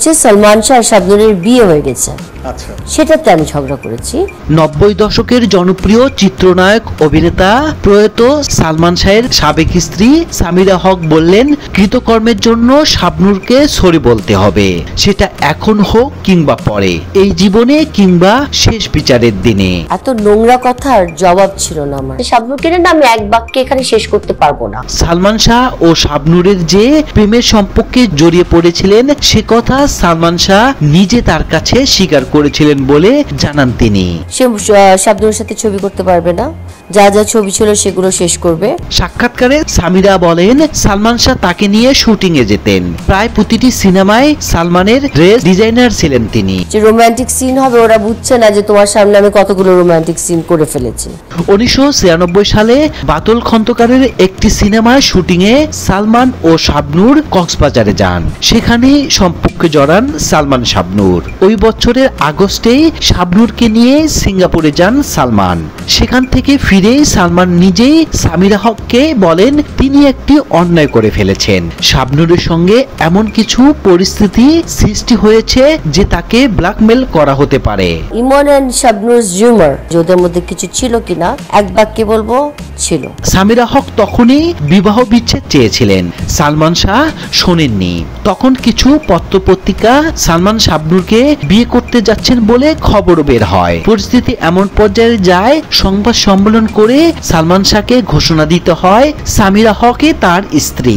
হচ্ছে সালমান শাহ আর শাবনূরের বিয়ে হয়ে গেছে, সেটাতে আমি ঝগড়া করেছি। 90 দশকের জনপ্রিয় চিত্রনায়ক অভিনেতা প্রয়াত সালমান শাহের সাবেক স্ত্রী সামিরা হক বললেন, কৃতকর্মের জন্য শাবনূরকে সরি বলতে হবে, সেটা এখন হোক কিংবা পরে, এই জীবনে কিংবা শেষ বিচারের দিনে। এত নোংরা কথার জবাব ছিল না আমার। শাবনূরকে না আমি এক বাক্যে এখানে শেষ করতে পারবো না। সালমান শাহ ও শাবনূরের যে প্রেমের সম্পর্কে জড়িয়ে পড়েছিলেন সে কথা সালমান শাহ নিজে তার কাছে স্বীকার করেছিলেন বলে জানান তিনি। সে শাবনূরের সাথে ছবি করতে পারবে না, যা যা ছবি ছিল সেগুলো শেষ করবে। সাক্ষাৎকারে সামিরা বলেন, সালমান শাহ তাকে নিয়ে শুটিং এ যেতেন, প্রায় প্রতিটি সিনেমায় সালমানের ড্রেস ডিজাইনার ছিলেন তিনি। যে রোমান্টিক সিন হবে ওরা বুঝছে না যে তোমার সামনে আমি কতগুলো রোমান্টিক সিন করে ফেলেছি। 1996 সালে বাতুল খন্দকারের একটি সিনেমার শুটিং এ সালমান ও শাবনূর কক্সবাজারে যান, সেখানে সম্পর্কে জড়ান সালমান শাবনূর। ওই বছরের আগস্টেই শাবনূরকে নিয়ে সিঙ্গাপুরে যান সালমান। সেখান থেকে ফিরে সালমান নিজেই সামিরা হককে বলেন তিনি একটি অন্যায় করে ফেলেছেন। শাবনূরের সঙ্গে এমন কিছু পরিস্থিতি সৃষ্টি হয়েছে যে তাকে ব্ল্যাকমেল করা হতে পারে। ইমন এন্ড শাবনূর হিউমার ওদের মধ্যে কিছু ছিল কিনা এক বাক্যে বলবো ছিল। সামিরা হক তখনই বিবাহ বিচ্ছেদ চেয়েছিলেন, সালমান শাহ শোনেননি। তখন কিছু পত্রপত্রিকা সালমান শাবনূরকে বিয়ে করতে যাচ্ছেন বলে খবর বের হয়। পরিস্থিতি এমন পর্যায়ে যায় সংবাদ সম্মেলন করে সালমান শাহকে ঘোষণা দিতে হয় সামিরা হকই তার স্ত্রী।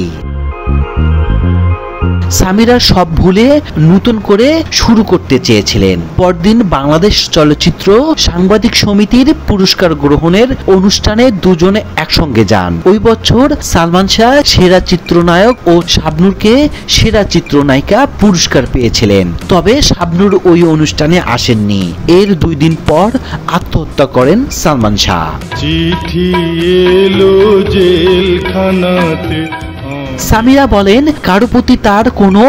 সামিরা সব ভুলে নতুন করে শুরু করতে চেয়েছিলেন। পরদিন বাংলাদেশ চলচ্চিত্র সাংবাদিক সমিতির পুরস্কার গ্রহণের অনুষ্ঠানে দুজনে একসঙ্গে যান। ওই বছর সালমান শাহ সেরা চিত্রনায়ক ও শাবনূরকে সেরা চিত্রনায়িকা পুরস্কার পেয়েছিলেন। তবে শাবনূর ওই অনুষ্ঠানে আসেননি। এর 2 দিন পর আত্মহত্যা করেন সালমান শাহ। চিঠি এলো জেলখানাতে। সামিরা বলেন, কারো প্রতি তার কোনো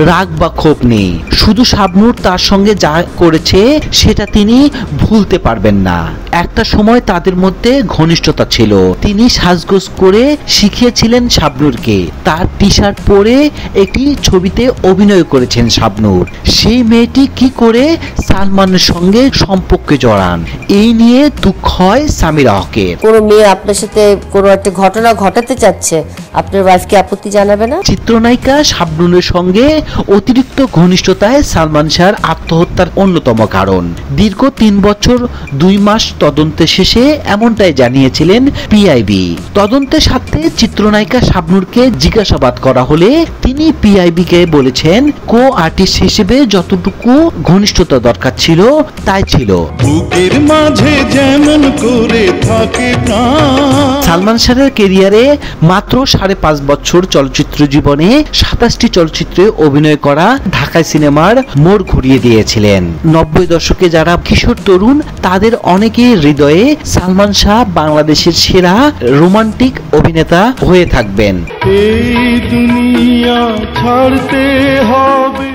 রাগ বা ক্ষোভ নেই, শুধু শাবনূর তার সঙ্গে যা করেছে সেটা তিনি ভুলতে পারবেন না। একটা সময় তাদের মধ্যে ঘনিষ্ঠতা ছিল। তিনি সাজগোজ করে শিখিয়েছিলেন শাবনূরকে। তার টি শার্ট পরে একটি ছবিতে অভিনয় করেছেন শাবনূর। সেই মেয়েটি কি করে সালমানের সঙ্গে সম্পর্কে জড়ান, এই নিয়ে দুঃখ হয় সামিরা হকের। কোনো মেয়ে আপনার সাথে কোনো একটা ঘটনা ঘটাতে চাচ্ছে, আপনার ওয়াইফকে আপত্তি জানাবে না? চিত্রনায়িকা শাবনূরের সঙ্গে অতিরিক্ত ঘনিষ্ঠতায় সালমান শাহর আত্মহত্যার অন্যতম কারণ। দীর্ঘ 3 বছর 2 মাস তদন্তের শেষে এমনটাই জানিয়েছিলেন পিআইবি। তদন্তের সাথে চিত্রনায়িকা শাবনূরকে জিজ্ঞাসাবাদ করা হলে তিনি পিআইবি কে বলেছেন কো আর্টিস্ট হিসেবে যতটুকু ঘনিষ্ঠতা দরকার ছিল তাই ছিল। বুকের মাঝে যেমন করে থাকে প্রাণ। সালমান শাহের ক্যারিয়ারে মাত্র 5.5 বছর চলচ্চিত্র জীবনে 27টি চলচ্চিত্রে অভিনয় করা ঢাকায় সিনেমার মোড় ঘুরিয়ে দিয়েছিলেন। 90 দশকে যারা কিশোর তরুণ তাদের অনেকের হৃদয়ে সালমান শাহ বাংলাদেশের সেরা রোমান্টিক অভিনেতা হয়ে থাকবেন। এই দুনিয়া ছাড়তে হবে।